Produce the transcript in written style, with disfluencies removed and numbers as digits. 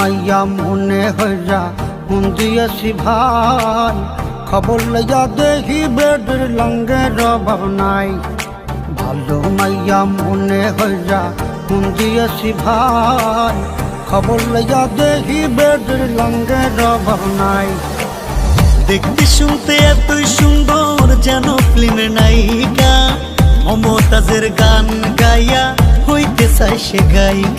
মাইয়া মনে হইয়া মন দিয়েছি ভাই, খবর লইয়া দেখি বেডের লঙ্গের অভাব নাই। ভালো মাইয়া মনে হইয়া মন দিয়েছি ভাই, খবর লইয়া দেখি বেডের লঙ্গের অভাব নাই। দেখতে শুনতে এতই সুন্দর যেন ফিল্মের নায়িকা, মমতাজের গান গাইয়া হইতে চাই সে গায়িকা।